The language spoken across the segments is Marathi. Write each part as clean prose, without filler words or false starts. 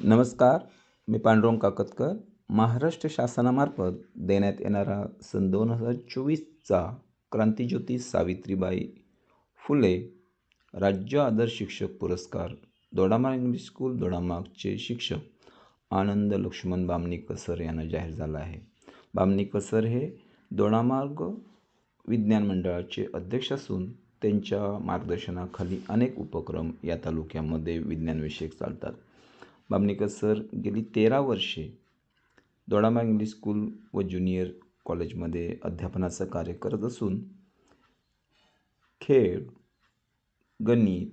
नमस्कार. मी पांडुरंग काकतकर. महाराष्ट्र शासनामार्फत देण्यात येणारा सन 2024चा क्रांतिज्योती सावित्रीबाई फुले राज्य आदर्श शिक्षक पुरस्कार दोडामार्ग इंग्लिश स्कूल दोडामार्गचे शिक्षक आनंद लक्ष्मण बामणीकर सर यांना जाहीर झाला आहे. बामणीकर सर हे दोडामार्ग विज्ञान मंडळाचे अध्यक्ष असून त्यांच्या मार्गदर्शनाखाली अनेक उपक्रम या तालुक्यामध्ये विज्ञानविषयक चालतात. बामणीकर सर गेली 13 वर्षे दोडामार्ग इंग्लिश स्कूल व ज्युनियर कॉलेजमध्ये अध्यापनाचं कार्य करत असून खेळ, गणित,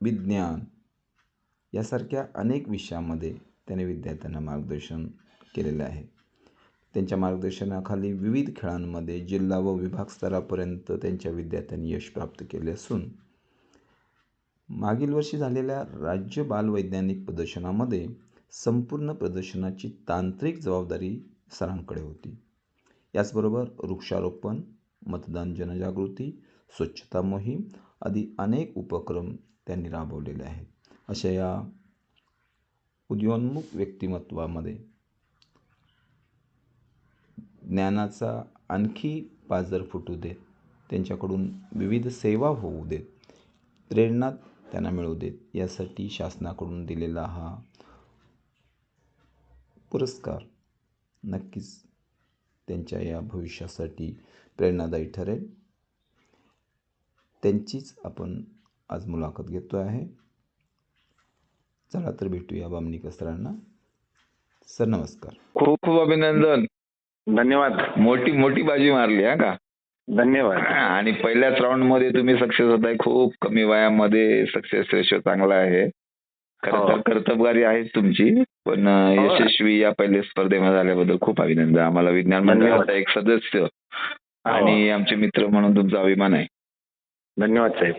विज्ञान यासारख्या अनेक विषयामध्ये त्याने विद्यार्थ्यांना मार्गदर्शन केलेले आहे. त्यांच्या मार्गदर्शनाखाली विविध खेळांमध्ये जिल्हा व विभाग स्तरापर्यंत त्यांच्या विद्यार्थ्यांनी यश प्राप्त केले असून मागील वर्षी झालेल्या राज्य बालवैज्ञानिक प्रदर्शनामध्ये संपूर्ण प्रदर्शनाची तांत्रिक जबाबदारी सरांकडे होती. याचबरोबर वृक्षारोपण, मतदान जनजागृती, स्वच्छता मोहीम आदी अनेक उपक्रम त्यांनी राबवलेले आहेत. अशा या उदयोन्मुख व्यक्तिमत्वामध्ये ज्ञानाचा आणखी पाझर फुटू देत, त्यांच्याकडून विविध सेवा होऊ देत, प्रेरणा त्यांना मिळू देत, यासाठी शासनाकडून दिलेला हा पुरस्कार नक्कीच त्यांच्या या भविष्यासाठी प्रेरणादायी ठरेल. त्यांचीच आपण आज मुलाखत घेतो आहे. चला तर भेटूया बामणीकर सरांना. सर नमस्कार. खूप खूप अभिनंदन. धन्यवाद. मोठी बाजी मारली हा का. धन्यवाद. आणि पहिल्याच राऊंड मध्ये तुम्ही सक्सेस होताय. खूप कमी वयामध्ये सक्सेस रेशो चांगला आहे. खरं तर कर्तबगारी आहे तुमची, पण यशस्वी या पहिल्या स्पर्धेमध्ये झाल्याबद्दल खूप अभिनंदन. आम्हाला विज्ञान मंडळाचा एक सदस्य आणि आमचे मित्र म्हणून तुमचा अभिमान आहे. धन्यवाद साहेब.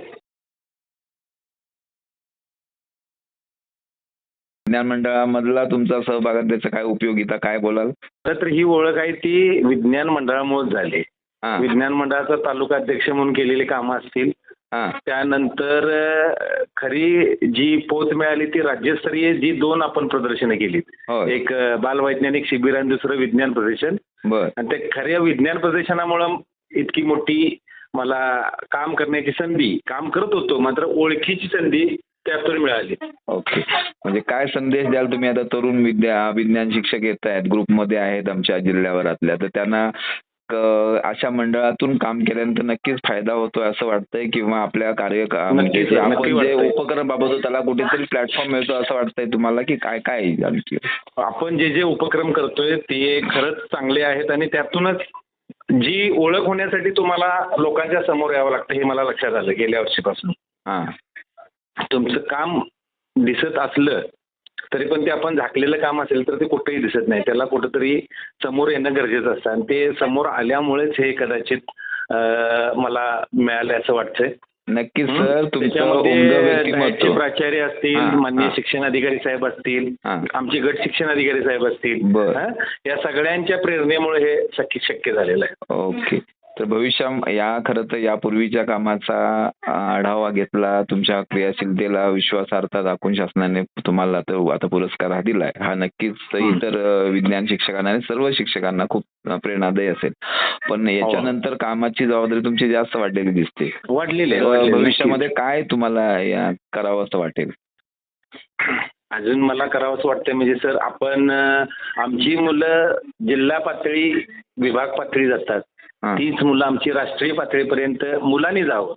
विज्ञान मंडळामधला तुमचा सहभाग आणि त्याचा काय उपयोगिता काय बोलाल? तर ही ओळख आहे ती विज्ञान मंडळामुळे झाली. विज्ञान मंडळाचा तालुका अध्यक्ष म्हणून केलेली कामं असतील. त्यानंतर खरी जी पोच मिळाली ती राज्यस्तरीय जी 2 आपण प्रदर्शनं केली. एक बालवैज्ञानिक शिबिर आणि दुसरं विज्ञान प्रदर्शन. आणि त्या खऱ्या विज्ञान प्रदर्शनामुळं इतकी मोठी मला काम करण्याची संधी, काम करत होतो मात्र ओळखीची संधी त्यातून मिळाली. ओके. म्हणजे काय संदेश द्याल तुम्ही? आता तरुण विज्ञान शिक्षक येत आहेत, ग्रुपमध्ये आहेत आमच्या जिल्ह्याभरातल्या, तर त्यांना अशा मंडळातून काम केल्यानंतर नक्कीच फायदा होतोय असं वाटतंय, किंवा आपल्या आपण जे उपक्रम राबवतो त्याला कुठेतरी प्लॅटफॉर्म मिळतो असं वाटतंय तुम्हाला, की काय काय आपण जे उपक्रम करतोय ते खरंच चांगले आहेत आणि त्यातूनच जी ओळख होण्यासाठी तुम्हाला लोकांच्या समोर यावं लागतं हे मला लक्षात आलं गेल्या वर्षीपासून. तुमचं काम दिसत असलं तरी पण ते आपण झाकलेलं काम असेल तर ते कुठेही दिसत नाही. त्याला कुठंतरी समोर येणं गरजेचं असतं आणि ते समोर आल्यामुळेच हे कदाचित मला मिळालं असं वाटतंय. नक्कीच सर. तुमच्या प्राचार्य असतील, माननीय शिक्षण अधिकारी साहेब असतील, आमचे गट शिक्षण अधिकारी साहेब असतील, या सगळ्यांच्या प्रेरणेमुळे हे शक्य झालेलं आहे. ओके. तर खरं तर यापूर्वीच्या कामाचा आढावा घेतला, तुमच्या क्रियाशीलतेला विश्वासार्हता दाखवून शासनाने तुम्हाला आता पुरस्कार हा दिलाय. हा नक्कीच इतर विज्ञान शिक्षकांना आणि सर्व शिक्षकांना खूप प्रेरणादायी असेल. पण याच्यानंतर कामाची जबाबदारी तुमची जास्त वाढलेली दिसते. भविष्यामध्ये काय तुम्हाला करावं असं वाटेल? अजून मला करावं असं वाटतं म्हणजे सर, आपण आमची मुलं जिल्हा पातळी, विभाग पातळी जातात, तीच मुलं आमची राष्ट्रीय पातळीपर्यंत मुलांनी जावं.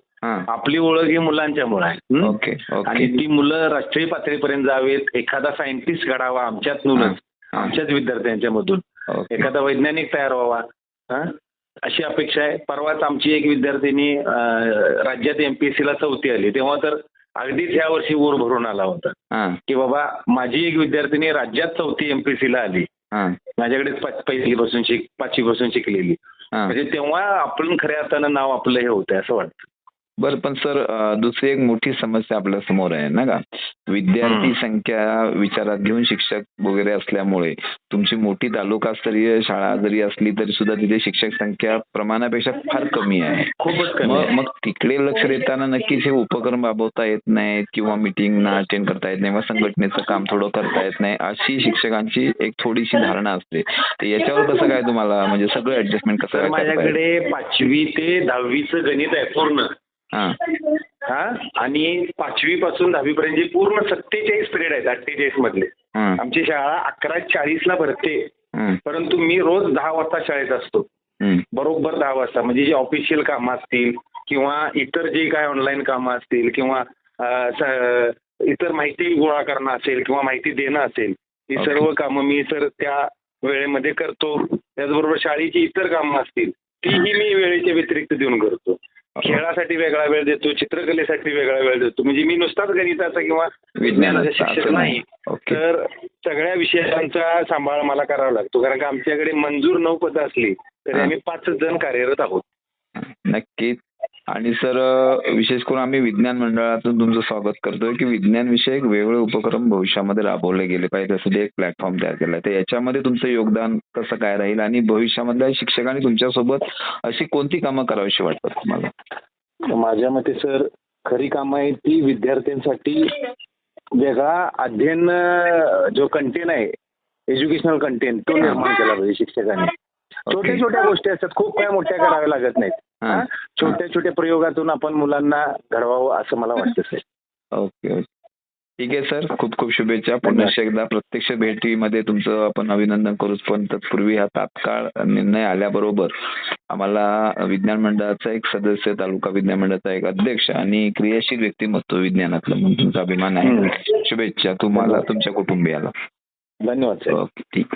आपली ओळख ही मुलांच्यामुळे आहे. आणि ती मुलं राष्ट्रीय पातळीपर्यंत जावेत. एखादा सायंटिस्ट घडावा आमच्यातूनच, आमच्याच विद्यार्थ्यांच्या मधून एखादा वैज्ञानिक तयार व्हावा अशी अपेक्षा आहे. परवाच आमची एक विद्यार्थिनी राज्यात MPSC ला 4थी आली, तेव्हा तर अगदीच ह्या वर्षी ऊर भरून आला होता की बाबा माझी एक विद्यार्थिनी राज्यात 4थी MPSC ला आली, माझ्याकडेच 5वी पासून शिकलेली. म्हणजे तेव्हा आपण खऱ्या अर्थानं नाव आपलं हे होतंय असं वाटतं. बरं, पण सर दुसरी एक मोठी समस्या आपल्या समोर आहे ना का, विद्यार्थी संख्या विचारात घेऊन शिक्षक वगैरे असल्यामुळे तुमची मोठी तालुकास्तरीय शाळा जरी असली तरी सुद्धा तिथे शिक्षक संख्या प्रमाणापेक्षा फार कमी आहे. खूपच कमी आहे. मग तिकडे लक्ष देताना नक्कीच हे उपक्रम राबवता येत नाहीत किंवा मिटिंगना अटेंड करता येत नाही, संघटनेचं काम थोडं करता येत नाही, अशी शिक्षकांची एक थोडीशी धारणा असते. तर याच्यावर कसं काय तुम्हाला म्हणजे सगळं ऍडजस्टमेंट कसं तर काय करता येईल? माझ्याकडे 5वी ते 10वीचं गणित आहे पूर्ण. हा आणि 5वी पासून 10वी पर्यंत पूर्ण 47 पिरियड आहेत 48 मधले. आमची शाळा 11:40 भरते, परंतु मी रोज 10 वाजता शाळेत असतो. बरोबर 10 वाजता. म्हणजे जी ऑफिशियल कामं असतील किंवा इतर जे काय ऑनलाईन कामं असतील किंवा इतर माहिती गोळा करणं असेल किंवा माहिती देणं असेल, ही सर्व कामं मी सर त्या वेळेमध्ये करतो. त्याचबरोबर शाळेची इतर कामं असतील तीही मी वेळेच्या व्यतिरिक्त देऊन करतो. खेळासाठी वेगळा वेळ देतो, चित्रकलेसाठी वेगळा वेळ देतो. म्हणजे मी नुसताच गणिताचा किंवा विज्ञानाचा शिक्षक नाही, तर सगळ्या विषयांचा सांभाळ मला करावा लागतो. कारण का आमच्याकडे मंजूर 9 पदं असली तरी आम्ही 5 जण कार्यरत आहोत. नक्कीच. आणि सर विशेष करून आम्ही विज्ञान मंडळातून तुमचं स्वागत करतोय की विज्ञान विषयक वेगवेगळे उपक्रम भविष्यामध्ये राबवले गेले पाहिजे, त्यासाठी एक प्लॅटफॉर्म तयार केलाय. तर याच्यामध्ये तुमचं योगदान कसं काय राहील आणि भविष्यामधल्या शिक्षकांनी तुमच्यासोबत अशी कोणती कामं करावीशी वाटतात तुम्हाला? माझ्या मते सर खरी कामं आहे ती विद्यार्थ्यांसाठी वेगळा अध्ययन जो कंटेन आहे, एज्युकेशनल कंटेन, तो निर्माण केला पाहिजे शिक्षकांनी. छोट्या छोट्या गोष्टी असतात, खूप काय मोठ्या कराव्या लागत नाहीत. छोट्या छोट्या प्रयोगातून आपण मुलांना घडवावं असं मला वाटतं सर. ओके. ठीक आहे सर, खूप खूप शुभेच्छा. पुन्हा एकदा प्रत्यक्ष भेटीमध्ये तुमचं आपण अभिनंदन करूच, पण तत्पूर्वी हा तात्काळ निर्णय आल्याबरोबर आम्हाला विज्ञान मंडळाचा एक सदस्य, तालुका विज्ञान मंडळाचा एक अध्यक्ष आणि क्रियाशील व्यक्तिमत्व विज्ञानातलं म्हणून तुमचा अभिमान आहे. शुभेच्छा तुम्हाला, तुमच्या कुटुंबियाला. धन्यवाद सर. ओके, ठीक.